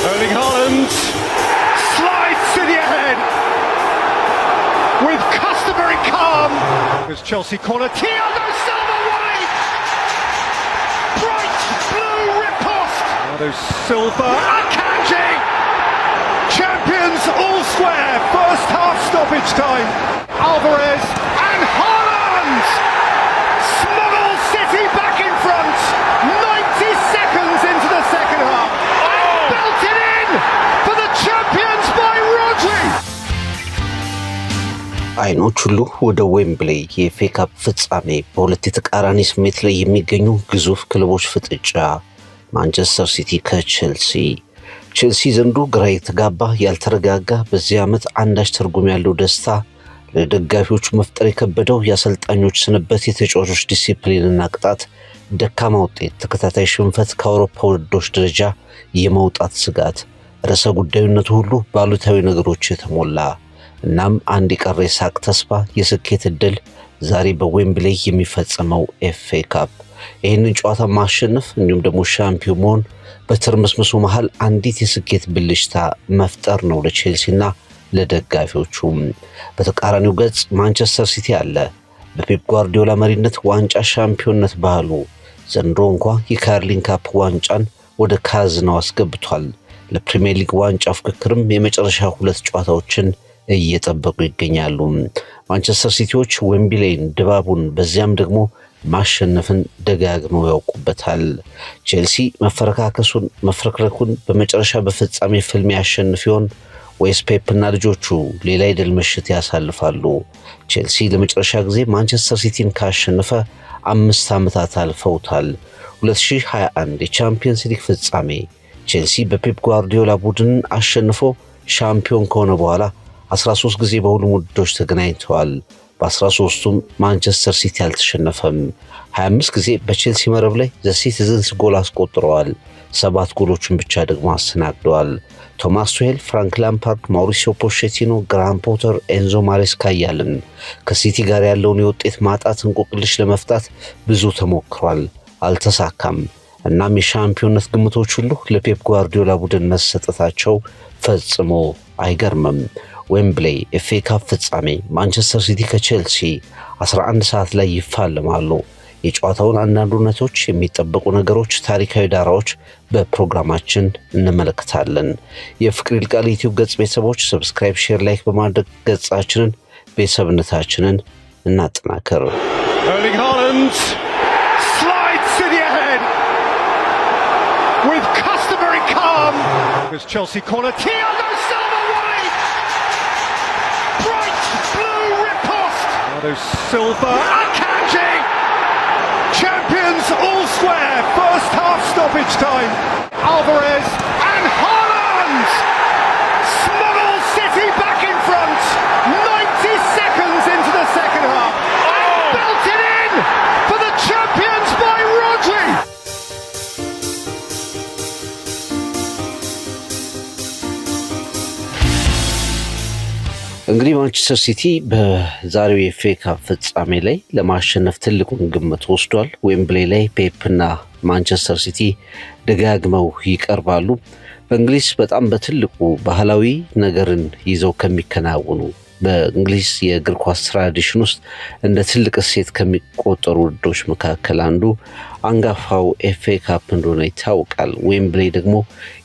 Erling Haaland slides to the head with customary calm. There's Chelsea corner. Thiago Silva wide. Bright blue riposte. Thiago Silva. Akanji. Champions all square. First half stoppage time. Alvarez and Haaland smuggles City back in front. 90 seconds into the second half. And belted in for the champions by Rodri. አይኖች ሁሉ ወደ ዌምብሌ የኤፍኤ ካፕ ፍጻሜ በሁለት የተቃራኒ ስሜት ላይ የሚገኙ ግዙፍ ክለቦች ፍጥጫ ማንቸስተር ሲቲ ከቼልሲ ዘንድሮ ግራ የተጋባ ያልተረጋጋ በዚህ ዓመት አንዳች ትርጉም ያለው ደስታ ለደጋፊዎቹ መፍጠር የከበደው የአሰልጣኞች ስንበት የተጫዋቾች ዲሲፕሊንና ቅጣት ደካማ ውጤት ተከታታይ ሽንፈት ከአውሮፓ ውድድሮች ደረጃ የመውጣት ስጋት ርዕሰ ጉዳዩነቱ ሁሉ ባሉታዊ ነገሮች የተሞላ እናም አንድ የቀረ ሳቅ ተስፋ የስኬት እድል ዛሬ በዌምብሌ የሚፈጸመው ኤፍኤ ካፕ ይህንን ጨዋታ ማሸነፍ እንዲሁም ደግሞ ሻምፒዮን መሆን በትርምስምሱ መሃል አንዲት የስኬት ብልሽታ መፍጠር ነው ለቼልሲና ለደጋፊዎቹ። በተቃራኒው ገጽ ማንቸስተር ሲቲ አለ። በፔፕ ጓርዲዮላ መሪነት ዋንጫ ሻምፒዮንነት ባህሉ ዘንድሮ እንኳን የካርሊን ካፕ ዋንጫን ወደ ካዝናው አስገብቷል። ለፕሪሚየር ሊግ ዋንጫ ፍክክርም የመጨረሻ ሁለት ጨዋታዎችን እየጠበቁ ይገኛሉ። ማንቸስተር ሲቲዎች ዌምብሌን ድባቡን በዚያም ደግሞ ማሸነፍን ደጋግመው ያውቁበታል። ቼልሲ መፍረክረኩን በመጨረሻ በፍጻሜ ፍልም ያሸንፍ ይሆን ወይስ ፔፕና ልጆቹ ሌላ የድል ምሽት ያሳልፋሉ? ቼልሲ ለመጨረሻ ጊዜ ማንቸስተር ሲቲን ካሸነፈ 5 ዓመታት አልፈውታል። 2021 የቻምፒየንስ ሊግ ፍጻሜ ቼልሲ በፔፕ ጓርዲዮላ ቡድን አሸንፎ ሻምፒዮን ከሆነ በኋላ 13 ጊዜ በሁሉም ውድድሮች ተገናኝተዋል። በ13ቱም ማንቸስተር ሲቲ አልተሸነፈም። 25 ጊዜ በቼልሲ መረብ ላይ ዘሲቲዝንስ ጎል አስቆጥረዋል። 7 ጎሎችን ብቻ ደግሞ አስተናግደዋል። ቶማስ ቱሄል፣ ፍራንክ ላምፓርድ፣ ማውሪሲዮ ፖቼቲኖ፣ ግራሃም ፖተር፣ ኤንዞ ማሬስካ እያልን ከሲቲ ጋር ያለውን የውጤት ማጣት እንቆቅልሽ ለመፍታት ብዙ ተሞክሯል፣ አልተሳካም። እናም የሻምፒዮንነት ግምቶች ሁሉ ለፔፕ ጓርዲዮላ ቡድን መሰጠታቸው ፈጽሞ አይገርምም። ዌምብሌ ኤፍኤ ካፕ ፍጻሜ ማንቸስተር ሲቲ ከቼልሲ 11 ሰዓት ላይ ይፋለማሉ። የጨዋታውን አንዳንድ እውነቶች፣ የሚጠበቁ ነገሮች፣ ታሪካዊ ዳራዎች በፕሮግራማችን እንመለከታለን። የፍቅር ይልቃል ዩቲዩብ ገጽ ቤተሰቦች ሰብስክራይብ፣ ሼር፣ ላይክ በማድረግ ገጻችንን ቤተሰብነታችንን እናጠናክር። Erling Haaland slides to the head with customary calm. There's Chelsea corner. Thiago Silva wide. Bright blue riposte. Thiago Silva. Akanji. Champions all square. First half stoppage time. Alvarez and Haaland smuggles City back in front. 90 seconds into the second half. And belted in for the champions by Rodri. እንግዲህ ማንቸስተር ሲቲ በዛሬው የኤፍኤ ካፕ ፍጻሜ ላይ ለማሸነፍ ትልቁን ግምት ወስዷል። ዌምብሌ ላይ ፔፕና ማንቸስተር ሲቲ ደጋግመው ይቀርባሉ። በእንግሊዝ በጣም በትልቁ ባህላዊ ነገርን ይዘው ከሚከናወኑ በእንግሊዝ የእግር ኳስ ትራዲሽን ውስጥ እንደ ትልቅ እሴት ከሚቆጠሩ ውድድሮች መካከል አንዱ አንጋፋው ኤፍኤ ካፕ እንደሆነ ይታወቃል። ዌምብሌ ደግሞ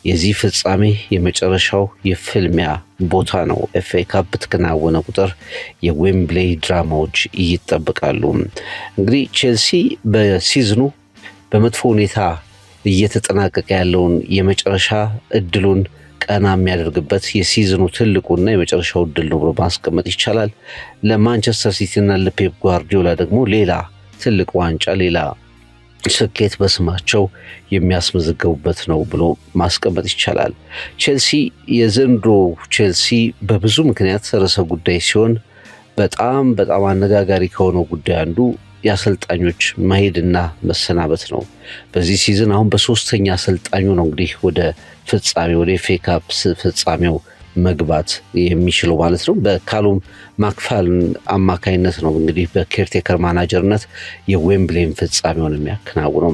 የዚህ ፍጻሜ የመጨረሻው የፍልሚያ ቦታ ነው። ኤፍኤ ካፕ በተከናወነ ቁጥር የዌምብሌ ድራማዎች ይጠበቃሉ። እንግዲህ ቼልሲ በሲዝኑ በመጥፎ ሁኔታ እየተጠናቀቀ ያለውን የመጨረሻ እድሉን ቀና የሚያደርግበት የሲዝኑ ትልቁና የመጨረሻው እድል ነው ብሎ ማስቀመጥ ይቻላል። ለማንቸስተር ሲቲና ለፔፕ ጓርዲዮላ ደግሞ ሌላ ትልቅ ዋንጫ፣ ሌላ ስኬት በስማቸው የሚያስመዘግቡበት ነው ብሎ ማስቀመጥ ይቻላል። ቼልሲ የዘንድሮ ቼልሲ በብዙ ምክንያት ርዕሰ ጉዳይ ሲሆን በጣም አነጋጋሪ ከሆነው ጉዳይ አንዱ የአሰልጣኞች መሄድና መሰናበት ነው። በዚህ ሲዝን አሁን በሶስተኛ አሰልጣኙ ነው እንግዲህ ወደ ፍጻሜው ወደ ኤፍኤ ካፕ ፍጻሜው መግባት የሚችለው ማለት ነው። በካሉም ማክፋልን አማካይነት ነው እንግዲህ በኬርቴከር ማናጀርነት የዌምብሌን ፍጻሜውን የሚያከናውነው።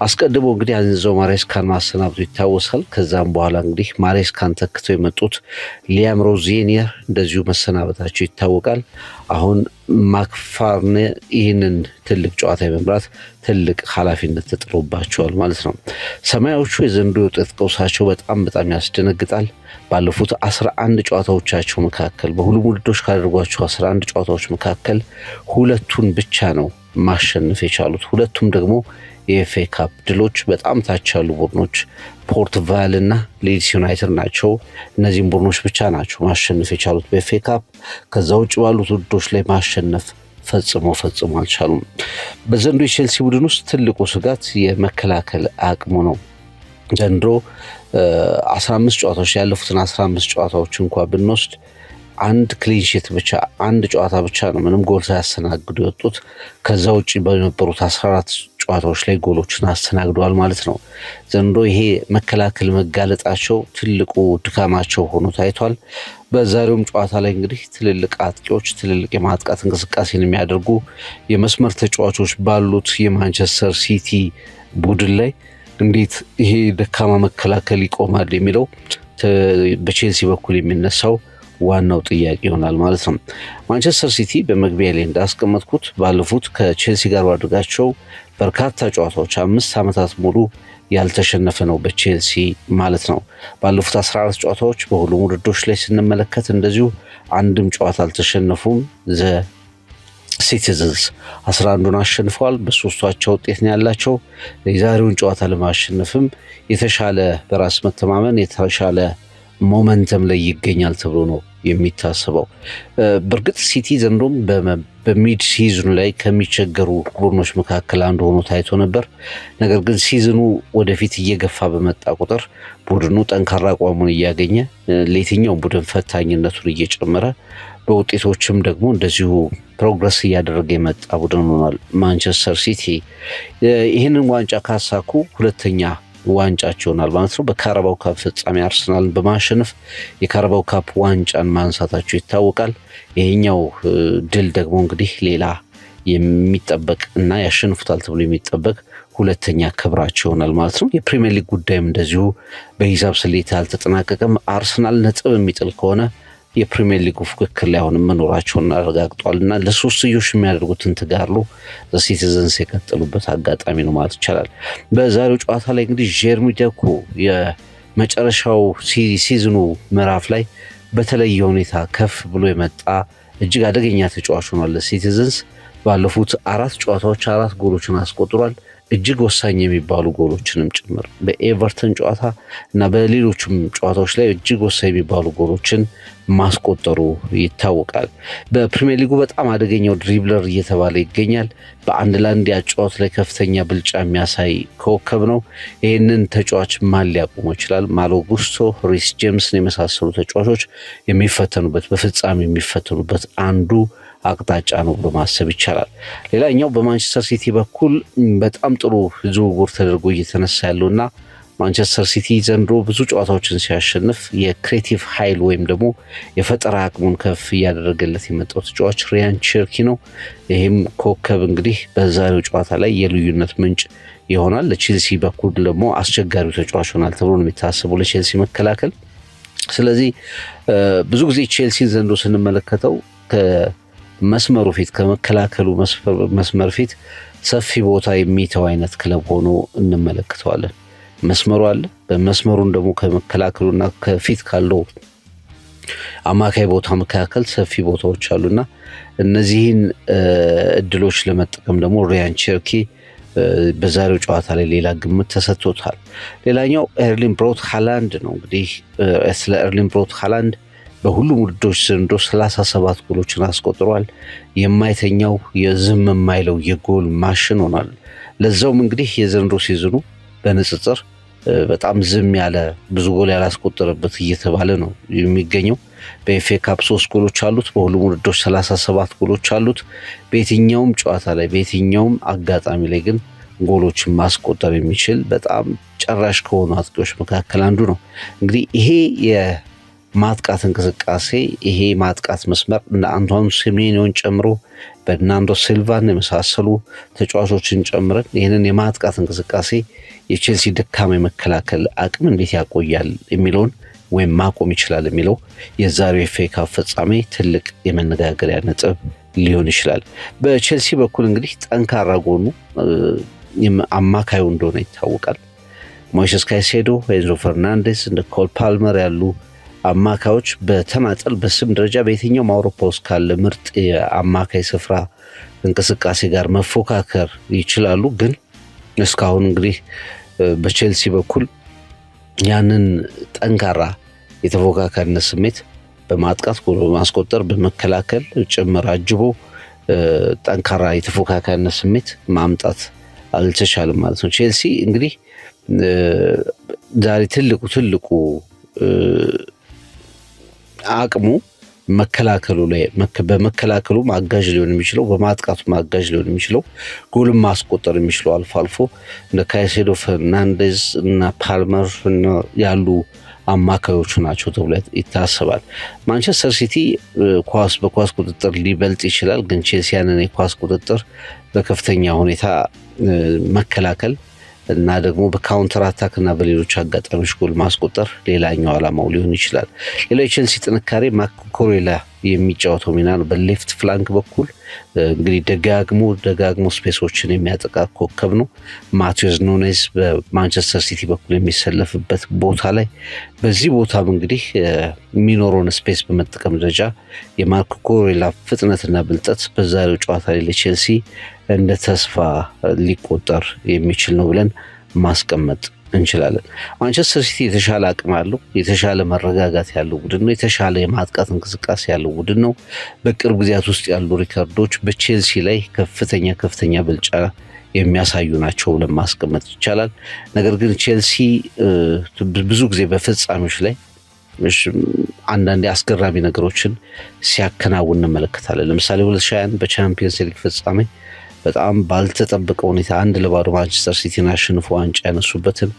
አስቀድሞ እንግዲህ ኤንዞ ማሬስካን ማሰናብቱ ይታወሳል። ከዛም በኋላ እንግዲህ ማሬስካን ተክተው የመጡት ሊያም ሮዜኒየር እንደዚሁ መሰናበታቸው ይታወቃል። አሁን ማክፋርን ይህንን ትልቅ ጨዋታ የመምራት ትልቅ ኃላፊነት ተጥሎባቸዋል ማለት ነው። ሰማያዎቹ የዘንድሮ የውጤት ቀውሳቸው በጣም ያስደነግጣል። ባለፉት 11 ጨዋታዎቻቸው መካከል በሁሉም ውድድሮች ካደረጓቸው 11 ጨዋታዎች መካከል ሁለቱን ብቻ ነው ማሸነፍ የቻሉት። ሁለቱም ደግሞ የኤፍኤ ካፕ ድሎች በጣም ታች ያሉ ቡድኖች ፖርት ቫል እና ሊድስ ዩናይትድ ናቸው። እነዚህም ቡድኖች ብቻ ናቸው ማሸነፍ የቻሉት በኤፍኤ ካፕ። ከዛ ውጭ ባሉት ውድድሮች ላይ ማሸነፍ ፈጽሞ አልቻሉም። በዘንድሮ የቼልሲ ቡድን ውስጥ ትልቁ ስጋት የመከላከል አቅሙ ነው። ዘንድሮ 15 ጨዋታዎች ያለፉትን 15 ጨዋታዎች እንኳን ብንወስድ አንድ ክሊንሺት ብቻ አንድ ጨዋታ ብቻ ነው ምንም ጎል ሳያስተናግዱ የወጡት። ከዛ ውጭ በነበሩት 14 ጨዋታዎች ላይ ጎሎችን አስተናግደዋል ማለት ነው። ዘንድሮ ይሄ መከላከል መጋለጣቸው ትልቁ ድካማቸው ሆኖ ታይቷል። በዛሬውም ጨዋታ ላይ እንግዲህ ትልልቅ አጥቂዎች ትልልቅ የማጥቃት እንቅስቃሴን የሚያደርጉ የመስመር ተጫዋቾች ባሉት የማንቸስተር ሲቲ ቡድን ላይ እንዴት ይሄ ደካማ መከላከል ይቆማል የሚለው በቼልሲ በኩል የሚነሳው ዋናው ጥያቄ ይሆናል ማለት ነው። ማንቸስተር ሲቲ በመግቢያ ላይ እንዳስቀመጥኩት ባለፉት ከቼልሲ ጋር ባደረጋቸው በርካታ ጨዋታዎች 5 ዓመታት ሙሉ ያልተሸነፈ ነው በቼልሲ ማለት ነው። ባለፉት 14 ጨዋታዎች በሁሉም ውድድሮች ላይ ስንመለከት እንደዚሁ አንድም ጨዋታ አልተሸነፉም። ሲቲዝንስ 11ን አሸንፈዋል። በሶስቷቸው ውጤት ነው ያላቸው። የዛሬውን ጨዋታ ለማሸነፍም የተሻለ በራስ መተማመን የተሻለ ሞመንተም ላይ ይገኛል ተብሎ ነው የሚታሰበው። በእርግጥ ሲቲ ዘንድሮም በሚድ ሲዝኑ ላይ ከሚቸገሩ ቡድኖች መካከል አንዱ ሆኖ ታይቶ ነበር። ነገር ግን ሲዝኑ ወደፊት እየገፋ በመጣ ቁጥር ቡድኑ ጠንካራ አቋሙን እያገኘ ለየትኛው ቡድን ፈታኝነቱን እየጨመረ በውጤቶችም ደግሞ እንደዚሁ ፕሮግረስ እያደረገ የመጣ ቡድን ሆኗል ማንቸስተር ሲቲ። ይህንን ዋንጫ ካሳኩ ሁለተኛ ዋንጫቸው ይሆናል ማለት ነው። በካራባው ካፕ ፍጻሜ አርሰናልን በማሸነፍ የካራባው ካፕ ዋንጫን ማንሳታቸው ይታወቃል። ይሄኛው ድል ደግሞ እንግዲህ ሌላ የሚጠበቅ እና ያሸንፉታል ተብሎ የሚጠበቅ ሁለተኛ ክብራቸው ይሆናል ማለት ነው። የፕሪሚየር ሊግ ጉዳይም እንደዚሁ በሂሳብ ስሌት አልተጠናቀቀም። አርሰናል ነጥብ የሚጥል ከሆነ የፕሪሚየር ሊግ ፉክክር ላይ አሁንም መኖራቸውን አረጋግጧል እና ለሶስትዮሽ የሚያደርጉትን ተጋድሎ ሲቲዝንስ የቀጠሉበት አጋጣሚ ነው ማለት ይቻላል። በዛሬው ጨዋታ ላይ እንግዲህ ጀርሚ ዶኩ የመጨረሻው ሲዝኑ ምዕራፍ ላይ በተለየ ሁኔታ ከፍ ብሎ የመጣ እጅግ አደገኛ ተጫዋች ሆኗል ለሲቲዝንስ። ባለፉት 4 ጨዋታዎች 4 ጎሎችን አስቆጥሯል። እጅግ ወሳኝ የሚባሉ ጎሎችንም ጭምር በኤቨርተን ጨዋታ እና በሌሎችም ጨዋታዎች ላይ እጅግ ወሳኝ የሚባሉ ጎሎችን ማስቆጠሩ ይታወቃል። በፕሪሚየር ሊጉ በጣም አደገኛው ድሪብለር እየተባለ ይገኛል። በአንድ ለአንድ ያጫወት ላይ ከፍተኛ ብልጫ የሚያሳይ ኮከብ ነው። ይህንን ተጫዋች ማን ሊያቆመው ይችላል? ማሎ ጉስቶ፣ ሪስ ጄምስን የመሳሰሉ ተጫዋቾች የሚፈተኑበት በፍጻሜ የሚፈተኑበት አንዱ አቅጣጫ ነው ብሎ ማሰብ ይቻላል። ሌላኛው በማንቸስተር ሲቲ በኩል በጣም ጥሩ ዝውውር ተደርጎ እየተነሳ ያለውና ማንቸስተር ሲቲ ዘንድሮ ብዙ ጨዋታዎችን ሲያሸንፍ የክሬቲቭ ኃይል ወይም ደግሞ የፈጠራ አቅሙን ከፍ እያደረገለት የመጣው ተጫዋች ሪያን ቸርኪ ነው። ይህም ኮከብ እንግዲህ በዛሬው ጨዋታ ላይ የልዩነት ምንጭ ይሆናል። ለቼልሲ በኩል ደግሞ አስቸጋሪው ተጫዋች ይሆናል ተብሎ ነው የሚታሰበው ለቼልሲ መከላከል። ስለዚህ ብዙ ጊዜ ቼልሲን ዘንድሮ ስንመለከተው መስመሩ ፊት ከመከላከሉ መስመር ፊት ሰፊ ቦታ የሚተው አይነት ክለብ ሆኖ እንመለከተዋለን። መስመሩ አለ። በመስመሩን ደግሞ ከመከላከሉና ከፊት ካለው አማካይ ቦታ መካከል ሰፊ ቦታዎች አሉና እነዚህን እድሎች ለመጠቀም ደግሞ ሪያን ቸርኪ በዛሬው ጨዋታ ላይ ሌላ ግምት ተሰጥቶታል። ሌላኛው ኤርሊንግ ብራውት ሃላንድ ነው። እንግዲህ ስለ ኤርሊንግ ብራውት ሃላንድ በሁሉም ውድድሮች ዘንድሮ 37 ጎሎችን አስቆጥሯል። የማይተኛው የዝም የማይለው የጎል ማሽን ሆኗል። ለዛውም እንግዲህ የዘንድሮ ሲዝኑ በንጽጽር በጣም ዝም ያለ ብዙ ጎል ያላስቆጠረበት እየተባለ ነው የሚገኘው። በኤፍኤ ካፕ 3 ጎሎች አሉት። በሁሉም ውድድሮች 37 ጎሎች አሉት። በየትኛውም ጨዋታ ላይ በየትኛውም አጋጣሚ ላይ ግን ጎሎችን ማስቆጠር የሚችል በጣም ጨራሽ ከሆኑ አጥቂዎች መካከል አንዱ ነው። እንግዲህ ይሄ ማጥቃት እንቅስቃሴ ይሄ ማጥቃት መስመር እና አንቷን ሴሜኒዮን ጨምሮ በርናንዶ ሲልቫን የመሳሰሉ ተጫዋቾችን ጨምረን ይህንን የማጥቃት እንቅስቃሴ የቼልሲ ደካማ የመከላከል አቅም እንዴት ያቆያል የሚለውን ወይም ማቆም ይችላል የሚለው የዛሬው ኤፍ ኤ ካፕ ፍጻሜ ትልቅ የመነጋገሪያ ነጥብ ሊሆን ይችላል። በቼልሲ በኩል እንግዲህ ጠንካራ ጎኑ አማካዩ እንደሆነ ይታወቃል። ሞይሴስ ካይሴዶ፣ ኤንዞ ፈርናንዴስ፣ እንደ ኮል ፓልመር ያሉ አማካዮች በተናጠል በስም ደረጃ በየትኛውም አውሮፓ ውስጥ ካለ ምርጥ የአማካይ ስፍራ እንቅስቃሴ ጋር መፎካከር ይችላሉ። ግን እስካሁን እንግዲህ በቼልሲ በኩል ያንን ጠንካራ የተፎካካሪነት ስሜት በማጥቃት ጎል በማስቆጠር በመከላከል ጭምር አጅቦ ጠንካራ የተፎካካሪነት ስሜት ማምጣት አልተቻለም ማለት ነው። ቼልሲ እንግዲህ ዛሬ ትልቁ አቅሙ መከላከሉ ላይ በመከላከሉ ማጋዥ ሊሆን የሚችለው በማጥቃቱ ማጋዥ ሊሆን የሚችለው ጎልም ማስቆጠር የሚችለው አልፎ አልፎ እንደ ካይሴዶ፣ ፈርናንዴዝ እና ፓልመር ያሉ አማካዮቹ ናቸው ተብሎ ይታሰባል። ማንቸስተር ሲቲ በኳስ ቁጥጥር ሊበልጥ ይችላል፣ ግን ቼልሲ ያንን የኳስ ቁጥጥር በከፍተኛ ሁኔታ መከላከል እና ደግሞ በካውንተር አታክ እና በሌሎች አጋጣሚዎች ጎል ማስቆጠር ሌላኛው ዓላማው ሊሆን ይችላል። ሌላው የቼልሲ ጥንካሬ ማርኮ ኩሬላ የሚጫወተው ሚና ነው። በሌፍት ፍላንክ በኩል እንግዲህ ደጋግሞ ስፔሶችን የሚያጠቃ ኮከብ ነው። ማቴዎስ ኑኔዝ በማንቸስተር ሲቲ በኩል የሚሰለፍበት ቦታ ላይ በዚህ ቦታም እንግዲህ የሚኖረውን ስፔስ በመጠቀም ደረጃ የማርኮ ኩሬላ ፍጥነትና ብልጠት በዛሬው ጨዋታ ላይ ለቼልሲ እንደ ተስፋ ሊቆጠር የሚችል ነው ብለን ማስቀመጥ እንችላለን። ማንቸስተር ሲቲ የተሻለ አቅም አለው፣ የተሻለ መረጋጋት ያለው ቡድን ነው፣ የተሻለ የማጥቃት እንቅስቃሴ ያለው ቡድን ነው። በቅርብ ጊዜያት ውስጥ ያሉ ሪከርዶች በቼልሲ ላይ ከፍተኛ ብልጫ የሚያሳዩ ናቸው ብለን ማስቀመጥ ይቻላል። ነገር ግን ቼልሲ ብዙ ጊዜ በፍጻሜዎች ላይ አንዳንድ አስገራሚ ነገሮችን ሲያከናውን እንመለከታለን። ለምሳሌ 2021 በቻምፒየንስ ሊግ ፍጻሜ በጣም ባልተጠበቀ ሁኔታ 1-0 ማንቸስተር ሲቲን አሸንፎ ዋንጫ ያነሱበትን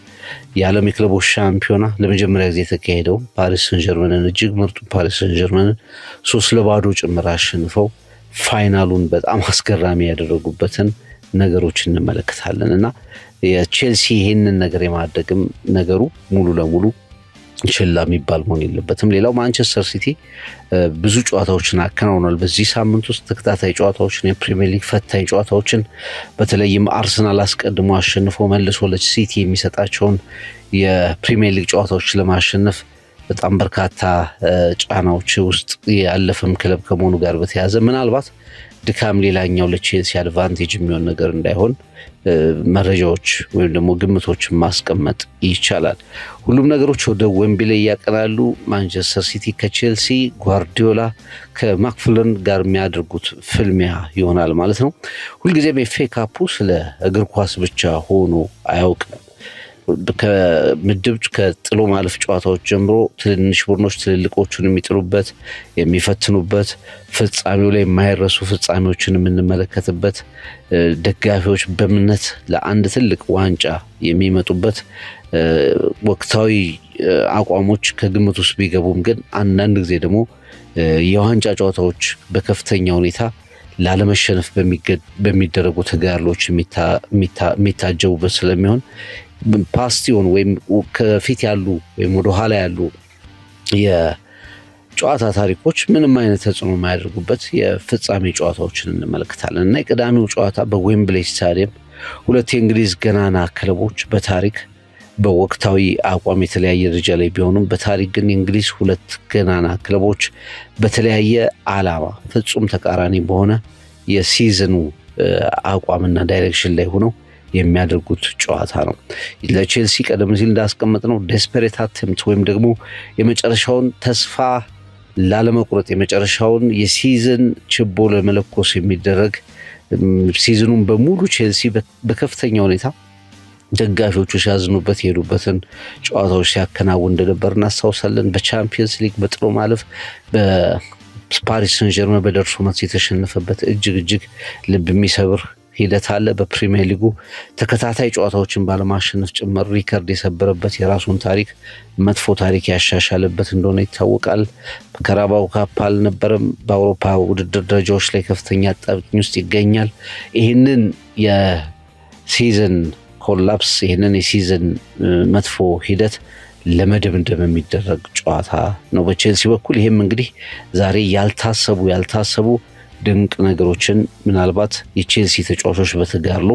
የዓለም የክለቦች ሻምፒዮና ለመጀመሪያ ጊዜ የተካሄደው ፓሪስ ሰን ጀርመንን እጅግ ምርጡ ፓሪስ ሰን ጀርመንን 3-0 ጭምር አሸንፈው ፋይናሉን በጣም አስገራሚ ያደረጉበትን ነገሮች እንመለከታለን እና የቼልሲ ይህንን ነገር የማድረግም ነገሩ ሙሉ ለሙሉ ችላ የሚባል መሆን የለበትም። ሌላው ማንቸስተር ሲቲ ብዙ ጨዋታዎችን አከናውኗል። በዚህ ሳምንት ውስጥ ተከታታይ ጨዋታዎችን የፕሪሚየር ሊግ ፈታኝ ጨዋታዎችን በተለይም አርሰናል አስቀድሞ አሸንፎ መልሶ ለሲቲ የሚሰጣቸውን የፕሪሚየር ሊግ ጨዋታዎች ለማሸነፍ በጣም በርካታ ጫናዎች ውስጥ ያለፈም ክለብ ከመሆኑ ጋር በተያያዘ ምናልባት ድካም ሌላኛው ለቼልሲ አድቫንቴጅ የሚሆን ነገር እንዳይሆን መረጃዎች ወይም ደግሞ ግምቶችን ማስቀመጥ ይቻላል። ሁሉም ነገሮች ወደ ዌምብሌ ያቀናሉ። ማንቸስተር ሲቲ ከቼልሲ፣ ጓርዲዮላ ከማክፍለን ጋር የሚያደርጉት ፍልሚያ ይሆናል ማለት ነው። ሁልጊዜም ኤፍ ኤ ካፑ ስለ እግር ኳስ ብቻ ሆኖ አያውቅም። ከምድብ ከጥሎ ማለፍ ጨዋታዎች ጀምሮ ትንንሽ ቡድኖች ትልልቆቹን የሚጥሉበት የሚፈትኑበት፣ ፍጻሜው ላይ የማይረሱ ፍጻሜዎችን የምንመለከትበት፣ ደጋፊዎች በእምነት ለአንድ ትልቅ ዋንጫ የሚመጡበት ወቅታዊ አቋሞች ከግምት ውስጥ ቢገቡም ግን አንዳንድ ጊዜ ደግሞ የዋንጫ ጨዋታዎች በከፍተኛ ሁኔታ ላለመሸነፍ በሚደረጉ ተጋድሎች የሚታጀቡበት ስለሚሆን ፓስቲዮን ወይም ከፊት ያሉ ወይም ወደ ኋላ ያሉ የጨዋታ ታሪኮች ምንም አይነት ተጽዕኖ የማያደርጉበት የፍጻሜ ጨዋታዎችን እንመለከታለን እና የቅዳሜው ጨዋታ በዌምብሌይ ስታዲየም ሁለት የእንግሊዝ ገናና ክለቦች በታሪክ በወቅታዊ አቋም የተለያየ ደረጃ ላይ ቢሆኑም በታሪክ ግን የእንግሊዝ ሁለት ገናና ክለቦች በተለያየ ዓላማ ፍጹም ተቃራኒ በሆነ የሲዝኑ አቋምና ዳይሬክሽን ላይ ሆነው የሚያደርጉት ጨዋታ ነው። ለቼልሲ ቀደም ሲል እንዳስቀመጥ ነው ዴስፐሬት አቴምፕት ወይም ደግሞ የመጨረሻውን ተስፋ ላለመቁረጥ የመጨረሻውን የሲዝን ችቦ ለመለኮስ የሚደረግ ሲዝኑን በሙሉ ቼልሲ በከፍተኛ ሁኔታ ደጋፊዎቹ ሲያዝኑበት የሄዱበትን ጨዋታዎች ሲያከናውን እንደነበር እናስታውሳለን። በቻምፒየንስ ሊግ በጥሎ ማለፍ በፓሪስ ሰን ጀርመን በደርሶ መልስ የተሸነፈበት እጅግ ልብ የሚሰብር ሂደት አለ። በፕሪሚየር ሊጉ ተከታታይ ጨዋታዎችን ባለማሸነፍ ጭምር ሪከርድ የሰበረበት የራሱን ታሪክ መጥፎ ታሪክ ያሻሻለበት እንደሆነ ይታወቃል። በካራባኦ ካፕ አልነበረም። በአውሮፓ ውድድር ደረጃዎች ላይ ከፍተኛ አጣብቂኝ ውስጥ ይገኛል። ይህንን የሲዝን ኮላፕስ ይህንን የሲዝን መጥፎ ሂደት ለመደምደም የሚደረግ ጨዋታ ነው በቼልሲ በኩል። ይህም እንግዲህ ዛሬ ያልታሰቡ ድንቅ ነገሮችን ምናልባት የቼልሲ ተጫዋቾች በተጋድሎ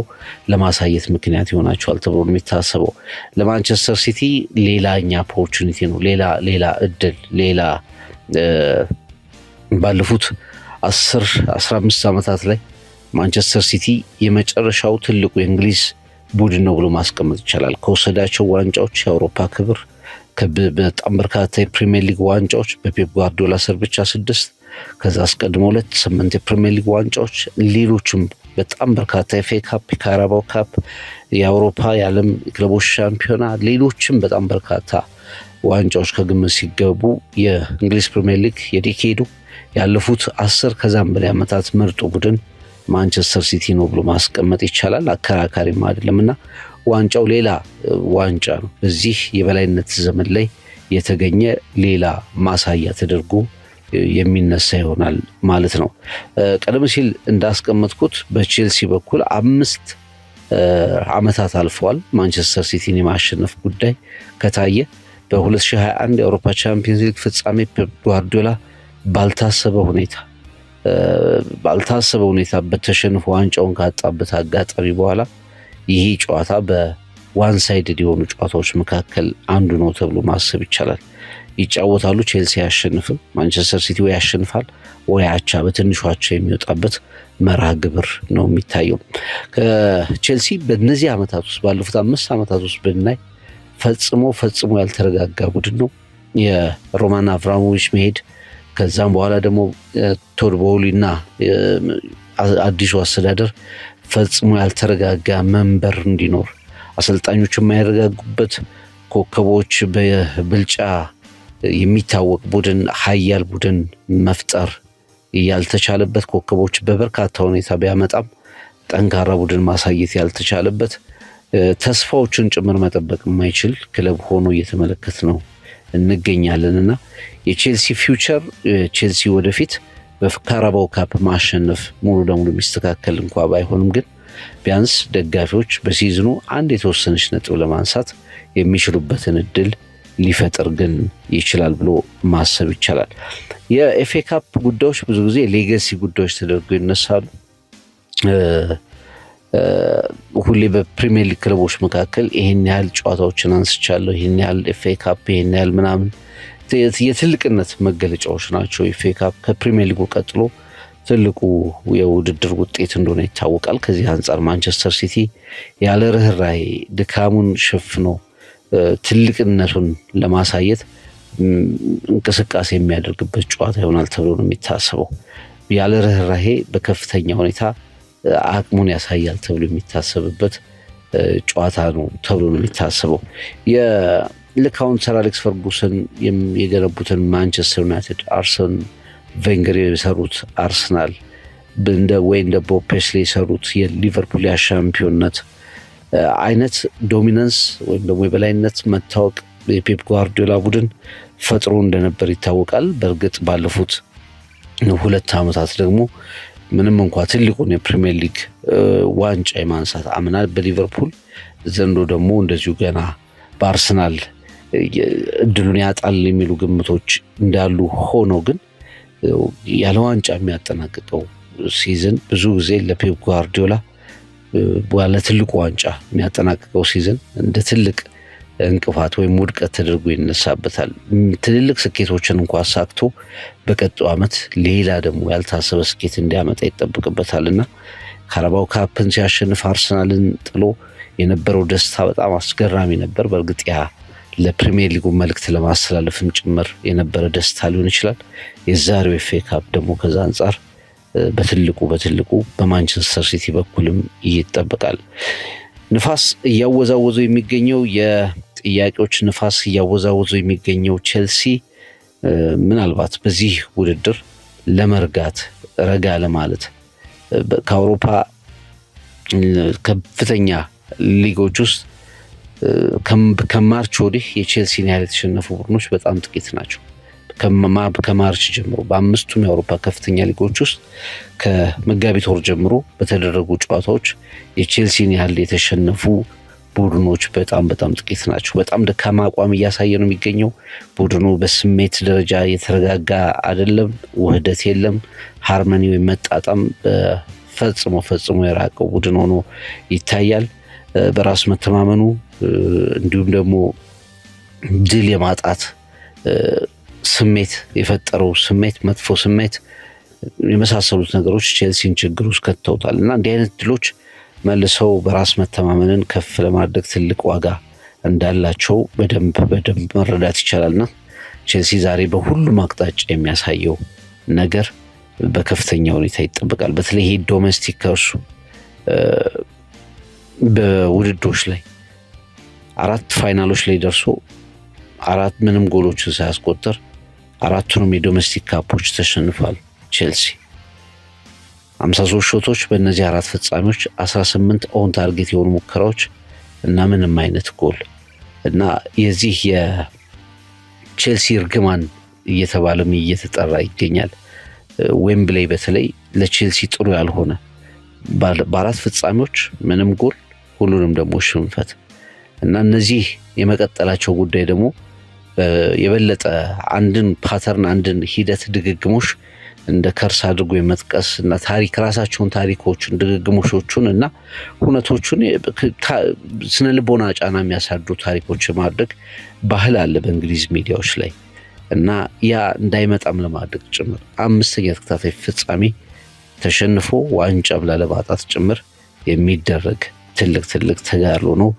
ለማሳየት ምክንያት ይሆናቸዋል ተብሎ ነው የሚታሰበው። ለማንቸስተር ሲቲ ሌላኛ ኦፖርቹኒቲ ነው፣ ሌላ እድል፣ ሌላ ባለፉት 10-15 ዓመታት ላይ ማንቸስተር ሲቲ የመጨረሻው ትልቁ የእንግሊዝ ቡድን ነው ብሎ ማስቀመጥ ይቻላል። ከወሰዳቸው ዋንጫዎች የአውሮፓ ክብር፣ በጣም በርካታ የፕሪሚየር ሊግ ዋንጫዎች በፔፕ ጓርዲዮላ ስር ብቻ 6፣ ከዛ አስቀድሞ 8 የፕሪሚየር ሊግ ዋንጫዎች፣ ሌሎችም በጣም በርካታ የኤፍኤ ካፕ፣ የካራባኦ ካፕ፣ የአውሮፓ የዓለም ክለቦች ሻምፒዮና፣ ሌሎችም በጣም በርካታ ዋንጫዎች ከግምት ሲገቡ የእንግሊዝ ፕሪሚየር ሊግ የዲኬዱ ያለፉት 10 ከዛም በላይ ዓመታት ምርጡ ቡድን ማንቸስተር ሲቲ ነው ብሎ ማስቀመጥ ይቻላል። አከራካሪም አይደለምና ዋንጫው ሌላ ዋንጫ ነው። በዚህ የበላይነት ዘመን ላይ የተገኘ ሌላ ማሳያ ተደርጎ የሚነሳ ይሆናል ማለት ነው። ቀደም ሲል እንዳስቀመጥኩት በቼልሲ በኩል 5 ዓመታት አልፈዋል። ማንቸስተር ሲቲን የማሸነፍ ጉዳይ ከታየ በ2021 የአውሮፓ ቻምፒየንስ ሊግ ፍጻሜ ፔፕ ጓርዲዮላ ባልታሰበ ሁኔታ በተሸንፎ ዋንጫውን ካጣበት አጋጣሚ በኋላ ይህ ጨዋታ በዋን ሳይድድ የሆኑ ጨዋታዎች መካከል አንዱ ነው ተብሎ ማሰብ ይቻላል። ይጫወታሉ፣ ቼልሲ አያሸንፍም፣ ማንቸስተር ሲቲ ወይ ያሸንፋል ወይ አቻ፣ በትንሹ አቻ የሚወጣበት መርሃ ግብር ነው የሚታየው። ከቼልሲ በእነዚህ ዓመታት ውስጥ ባለፉት 5 ዓመታት ውስጥ ብናይ ፈጽሞ ያልተረጋጋ ቡድን ነው። የሮማን አብራሞቪች መሄድ፣ ከዛም በኋላ ደግሞ ቶድ ቦውሊና አዲሱ አስተዳደር ፈጽሞ ያልተረጋጋ መንበር እንዲኖር፣ አሰልጣኞች የማይረጋጉበት፣ ኮከቦች በብልጫ የሚታወቅ ቡድን ሀያል ቡድን መፍጠር ያልተቻለበት፣ ኮከቦች በበርካታ ሁኔታ ቢያመጣም ጠንካራ ቡድን ማሳየት ያልተቻለበት፣ ተስፋዎችን ጭምር መጠበቅ የማይችል ክለብ ሆኖ እየተመለከት ነው እንገኛለንና የቼልሲ ፊውቸር፣ ቼልሲ ወደፊት በካራባኦ ካፕ ማሸነፍ ሙሉ ለሙሉ የሚስተካከል እንኳ ባይሆንም ግን ቢያንስ ደጋፊዎች በሲዝኑ አንድ የተወሰነች ነጥብ ለማንሳት የሚችሉበትን እድል ሊፈጥር ግን ይችላል ብሎ ማሰብ ይቻላል። የኤፍኤ ካፕ ጉዳዮች ብዙ ጊዜ ሌጋሲ ጉዳዮች ተደርገው ይነሳሉ። ሁሌ በፕሪሚየር ሊግ ክለቦች መካከል ይህን ያህል ጨዋታዎችን አንስቻለሁ፣ ይህን ያህል ኤፍኤ ካፕ፣ ይህን ያህል ምናምን የትልቅነት መገለጫዎች ናቸው። ኤፍኤ ካፕ ከፕሪሚየር ሊጉ ቀጥሎ ትልቁ የውድድር ውጤት እንደሆነ ይታወቃል። ከዚህ አንጻር ማንቸስተር ሲቲ ያለ ርህራሄ ድካሙን ሸፍኖ ትልቅነቱን ለማሳየት እንቅስቃሴ የሚያደርግበት ጨዋታ ይሆናል ተብሎ ነው የሚታሰበው። ያለ ርህራሄ በከፍተኛ ሁኔታ አቅሙን ያሳያል ተብሎ የሚታሰብበት ጨዋታ ነው ተብሎ ነው የሚታሰበው። ልክ አሁን ሰር አሌክስ ፈርጉሰን የገነቡትን ማንቸስተር ዩናይትድ፣ አርሰን ቬንገር የሰሩት አርሰናል፣ እንደ ቦብ ፔስሊ የሰሩት የሊቨርፑል የሻምፒዮንነት አይነት ዶሚናንስ ወይም ደግሞ የበላይነት መታወቅ የፔፕ ጓርዲዮላ ቡድን ፈጥሮ እንደነበር ይታወቃል። በእርግጥ ባለፉት 2 ዓመታት ደግሞ ምንም እንኳ ትልቁን የፕሪሚየር ሊግ ዋንጫ የማንሳት አምና በሊቨርፑል ዘንድሮ ደግሞ እንደዚሁ ገና በአርሰናል እድሉን ያጣል የሚሉ ግምቶች እንዳሉ ሆኖ ግን ያለ ዋንጫ የሚያጠናቅቀው ሲዝን ብዙ ጊዜ ለፔፕ ጓርዲዮላ ባለ ትልቁ ዋንጫ የሚያጠናቅቀው ሲዝን እንደ ትልቅ እንቅፋት ወይም ውድቀት ተደርጎ ይነሳበታል። ትልልቅ ስኬቶችን እንኳን አሳክቶ በቀጣዩ ዓመት ሌላ ደግሞ ያልታሰበ ስኬት እንዲያመጣ ይጠብቅበታልና ካራባኦ ካፕን ሲያሸንፍ አርሰናልን ጥሎ የነበረው ደስታ በጣም አስገራሚ ነበር። በእርግጥ ያ ለፕሪሚየር ሊጉ መልእክት ለማስተላለፍም ጭምር የነበረ ደስታ ሊሆን ይችላል። የዛሬው ኤፍኤ ካፕ ደግሞ ከዛ አንጻር በትልቁ በማንቸስተር ሲቲ በኩልም ይጠበቃል። ንፋስ እያወዛወዘው የሚገኘው የጥያቄዎች ንፋስ እያወዛወዘው የሚገኘው ቼልሲ ምናልባት በዚህ ውድድር ለመርጋት ረጋ ለማለት ከአውሮፓ ከፍተኛ ሊጎች ውስጥ ከማርች ወዲህ የቼልሲን ያህል የተሸነፉ ቡድኖች በጣም ጥቂት ናቸው። ከማርች ጀምሮ በአምስቱም የአውሮፓ ከፍተኛ ሊጎች ውስጥ ከመጋቢት ወር ጀምሮ በተደረጉ ጨዋታዎች የቼልሲን ያህል የተሸነፉ ቡድኖች በጣም ጥቂት ናቸው። በጣም ደካማ አቋም እያሳየ ነው የሚገኘው። ቡድኑ በስሜት ደረጃ የተረጋጋ አይደለም። ውህደት የለም። ሃርመኒ ወይም መጣጣም ፈጽሞ የራቀው ቡድን ሆኖ ይታያል። በራስ መተማመኑ እንዲሁም ደግሞ ድል የማጣት ስሜት የፈጠረው ስሜት መጥፎ ስሜት የመሳሰሉት ነገሮች ቼልሲን ችግር ውስጥ ከተውታል እና እንዲህ አይነት ድሎች መልሰው በራስ መተማመንን ከፍ ለማድረግ ትልቅ ዋጋ እንዳላቸው በደንብ መረዳት ይቻላልና ቼልሲ ዛሬ በሁሉም አቅጣጫ የሚያሳየው ነገር በከፍተኛ ሁኔታ ይጠበቃል። በተለይ ይሄ ዶሜስቲክ ከርሱ በውድድሮች ላይ 4 ፋይናሎች ላይ ደርሶ 4 ምንም ጎሎችን ሳያስቆጥር 4ቱንም የዶሜስቲክ ካፖች ተሸንፏል። ቼልሲ 53 ሾቶች በእነዚህ 4 ፍጻሜዎች 18 ኦን ታርጌት የሆኑ ሙከራዎች እና ምንም አይነት ጎል እና የዚህ የቼልሲ እርግማን እየተባለም እየተጠራ ይገኛል። ዌምብሌይ በተለይ ለቼልሲ ጥሩ ያልሆነ በ4 ፍጻሜዎች ምንም ጎል ሁሉንም ደግሞ ሽንፈት እና እነዚህ የመቀጠላቸው ጉዳይ ደግሞ የበለጠ አንድን ፓተርን አንድን ሂደት ድግግሞሽ እንደ ከርስ አድርጎ የመጥቀስ እና ራሳቸውን ታሪኮችን ድግግሞሾቹን እና ሁነቶቹን ስነ ልቦና ጫና የሚያሳድሩ ታሪኮች ማድረግ ባህል አለ በእንግሊዝ ሚዲያዎች ላይ እና ያ እንዳይመጣም ለማድረግ ጭምር 5ኛ ተከታታይ ፍጻሜ ተሸንፎ ዋንጫም ላለማጣት ጭምር የሚደረግ ትልቅ ተጋድሎ ነው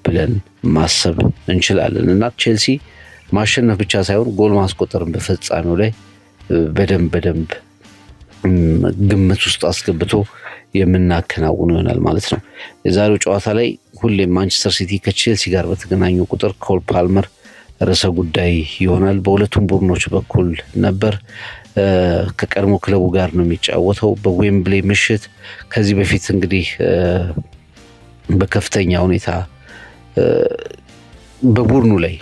ብለን ማሰብ እንችላለን እና ቼልሲ ማሸነፍ ብቻ ሳይሆን ጎል ማስቆጠርን በፍጻሜው ላይ በደንብ ግምት ውስጥ አስገብቶ የምናከናውነው ይሆናል ማለት ነው። የዛሬው ጨዋታ ላይ ሁሌም ማንቸስተር ሲቲ ከቼልሲ ጋር በተገናኙ ቁጥር ኮል ፓልመር ርዕሰ ጉዳይ ይሆናል። በሁለቱም ቡድኖች በኩል ነበር። ከቀድሞ ክለቡ ጋር ነው የሚጫወተው በዌምብሌይ ምሽት። ከዚህ በፊት እንግዲህ በከፍተኛ ሁኔታ በቡድኑ ላይ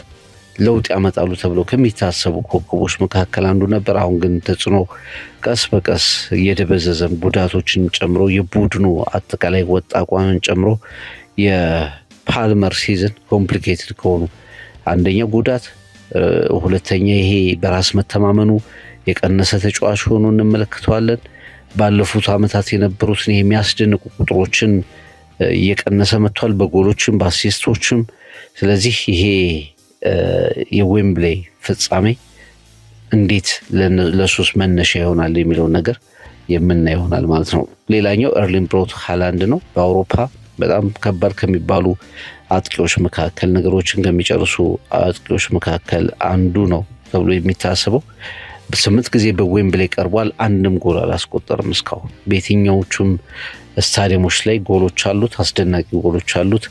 ለውጥ ያመጣሉ ተብለው ከሚታሰቡ ኮከቦች መካከል አንዱ ነበር። አሁን ግን ተጽዕኖ ቀስ በቀስ እየደበዘዘም ጉዳቶችን ጨምሮ የቡድኑ አጠቃላይ ወጥ አቋምን ጨምሮ የፓልመር ሲዝን ኮምፕሊኬትድ ከሆኑ አንደኛ ጉዳት፣ ሁለተኛ ይሄ በራስ መተማመኑ የቀነሰ ተጫዋች ሆኖ እንመለከተዋለን። ባለፉት ዓመታት የነበሩትን የሚያስደንቁ ቁጥሮችን እየቀነሰ መጥቷል፣ በጎሎችም በአሲስቶችም። ስለዚህ ይሄ የዌምብሌይ ፍጻሜ እንዴት ለሱስ መነሻ ይሆናል የሚለው ነገር የምናየው ይሆናል ማለት ነው። ሌላኛው ኤርሊንግ ብራውት ሃላንድ ነው። በአውሮፓ በጣም ከባድ ከሚባሉ አጥቂዎች መካከል ነገሮችን ከሚጨርሱ አጥቂዎች መካከል አንዱ ነው ተብሎ የሚታሰበው 8 ጊዜ በዌምብሌይ ቀርቧል። አንድም ጎል አላስቆጠርም እስካሁን። በየትኛዎቹም ስታዲየሞች ላይ ጎሎች አሉት፣ አስደናቂ ጎሎች አሉት።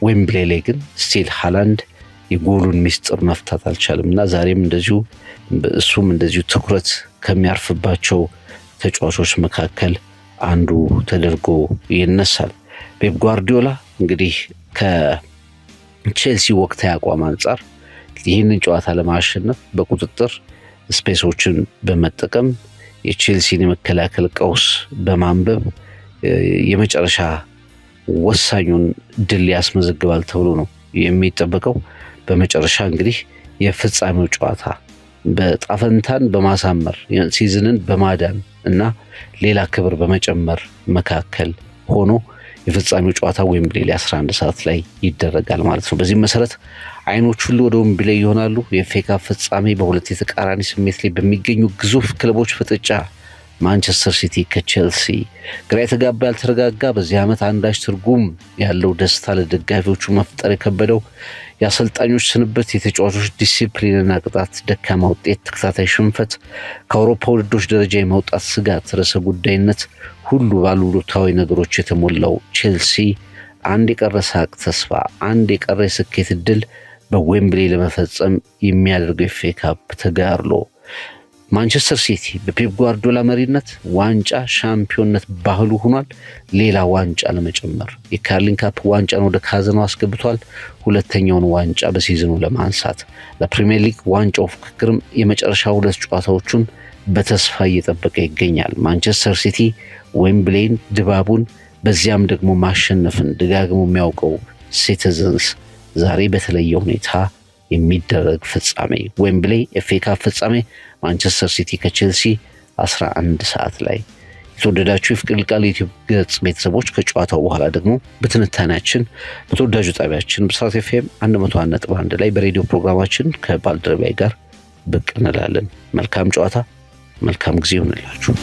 ዌምብሌይ ላይ ግን ስቲል ሃላንድ የጎሉን ሚስጥር መፍታት አልቻለም እና ዛሬም እሱም እንደዚሁ ትኩረት ከሚያርፍባቸው ተጫዋቾች መካከል አንዱ ተደርጎ ይነሳል። ፔፕ ጓርዲዮላ እንግዲህ ከቼልሲ ወቅታዊ አቋም አንጻር ይህንን ጨዋታ ለማሸነፍ በቁጥጥር ስፔሶችን በመጠቀም የቼልሲን የመከላከል ቀውስ በማንበብ የመጨረሻ ወሳኙን ድል ያስመዘግባል ተብሎ ነው የሚጠበቀው። በመጨረሻ እንግዲህ የፍጻሜው ጨዋታ በጣፈንታን በማሳመር ሲዝንን በማዳን እና ሌላ ክብር በመጨመር መካከል ሆኖ የፍጻሜው ጨዋታ ዌምብሌይ 11 ሰዓት ላይ ይደረጋል ማለት ነው። በዚህ መሰረት አይኖች ሁሉ ወደ ዌምብሌይ ይሆናሉ። የኤፍኤ ካፕ ፍጻሜ በሁለት የተቃራኒ ስሜት ላይ በሚገኙ ግዙፍ ክለቦች ፍጥጫ ማንቸስተር ሲቲ ከቼልሲ ግራ የተጋባ ያልተረጋጋ በዚህ ዓመት አንዳች ትርጉም ያለው ደስታ ለደጋፊዎቹ መፍጠር የከበደው የአሰልጣኞች ስንበት፣ የተጫዋቾች ዲሲፕሊንና ቅጣት፣ ደካማ ውጤት፣ ተከታታይ ሽንፈት፣ ከአውሮፓ ውድድሮች ደረጃ የመውጣት ስጋት፣ ርዕሰ ጉዳይነት ሁሉ ባሉታዊ ነገሮች የተሞላው ቼልሲ አንድ የቀረ ሳቅ ተስፋ፣ አንድ የቀረ የስኬት እድል በዌምብሌይ ለመፈጸም የሚያደርገው ኤፍኤ ካፕ ተጋድሎ ማንቸስተር ሲቲ በፔፕ ጓርዲዮላ መሪነት ዋንጫ ሻምፒዮንነት ባህሉ ሆኗል። ሌላ ዋንጫ ለመጨመር የካርሊንግ ካፕ ዋንጫን ወደ ካዝናው አስገብቷል። ሁለተኛውን ዋንጫ በሲዝኑ ለማንሳት ለፕሪሚየር ሊግ ዋንጫው ፍክክርም የመጨረሻ 2 ጨዋታዎቹን በተስፋ እየጠበቀ ይገኛል። ማንቸስተር ሲቲ ዌምብሌይን ድባቡን በዚያም ደግሞ ማሸነፍን ደጋግሞ የሚያውቀው ሲቲዝንስ ዛሬ በተለየ ሁኔታ የሚደረግ ፍጻሜ ዌምብሌይ ኤፍኤ ካፕ ፍጻሜ ማንቸስተር ሲቲ ከቼልሲ 11 ሰዓት ላይ። የተወደዳችሁ የፍቅር ቃል ዩቲዩብ ገጽ ቤተሰቦች ከጨዋታው በኋላ ደግሞ በትንታኔያችን በተወዳጁ ጣቢያችን ብስራት ኤፍኤም 101.1 ላይ በሬዲዮ ፕሮግራማችን ከባልደረባዬ ጋር ብቅ እንላለን። መልካም ጨዋታ፣ መልካም ጊዜ ይሁንላችሁ።